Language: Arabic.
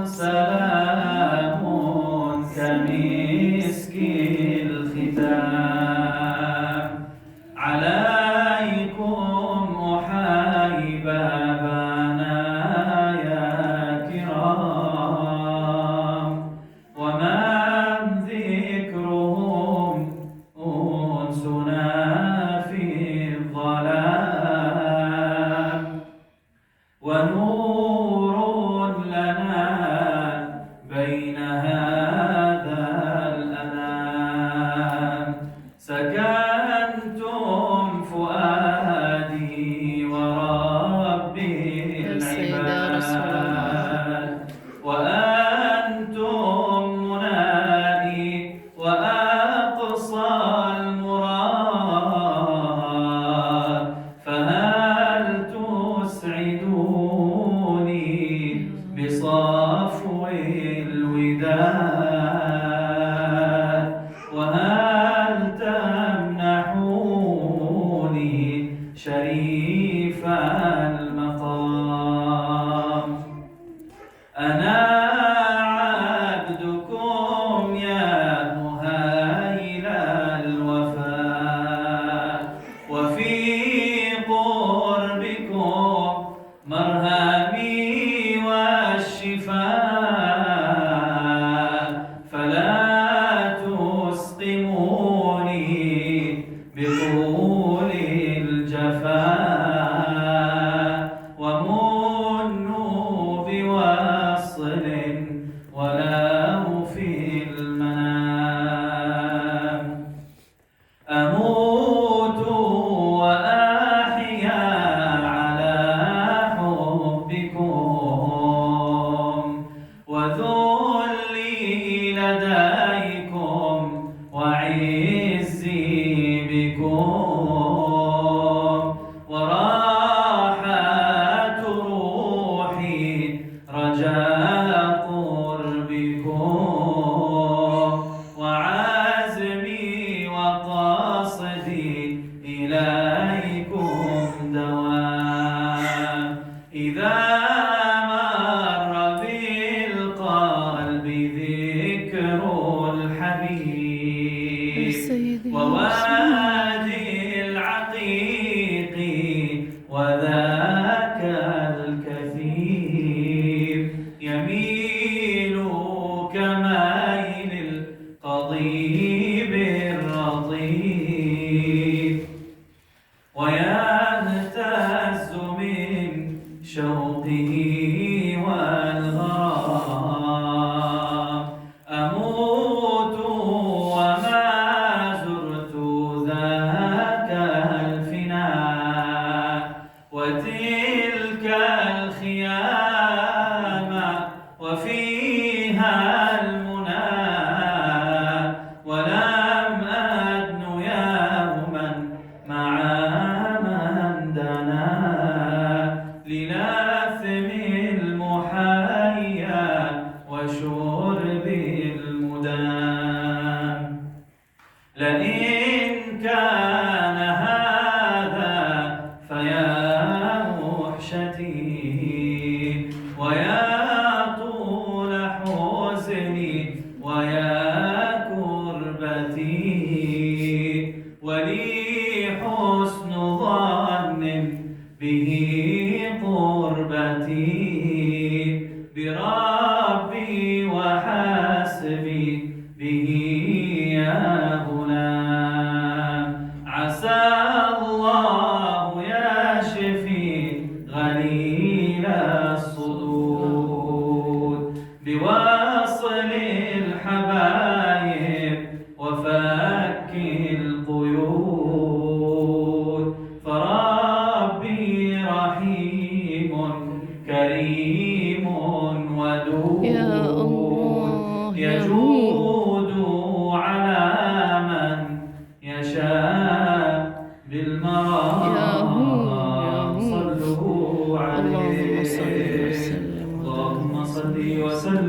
سلام كمسك الختام عليكم أحيي بابنا يا كرام ومن ذكرهم أنسنا في الظلام ونور لنا بين هذا الأنام سكنتم فؤادي وربي العباد وأنتم منائي وأقصى المراد فهل تسعدوني بصفو الوداد وهل تمنحوني شريف المقام أنا عبدكم يا مهيل الوفاء وفي قربكم مرهمي والشفاء فلا تسقموني بطول الجفاء ومنوا بوصل ولو في المنام أموت وأحيا على حبكم وذلي لديكم وعزي بكم وراحة روحي رجاء قربكم وعزمي وقصدي إليكم دوام إذا مر بالقلب ذكر الحبيب ووادي العقيق وذاك الكثير يميل كميل القضيب الرطيب ويهتز من شوقه والغرام أموت وما زرت ذاك الفناء وتلك الخيام وفيها المنى ولم أدن يوما مع من دنا للثم المحيا وشرب المدام لئن كان هذا فيا وحشتي ويا طول حزني ويا كربتي ولي حسن ظن به قربتي بربي وحسبي به يا غلام عسى الله يشفي غليل الصدور بوصل الحبايب وفك القيود فربي رحيم كريم ودود يجود على من يشاء بالمرام صلوا عليه اللهم صل وسلم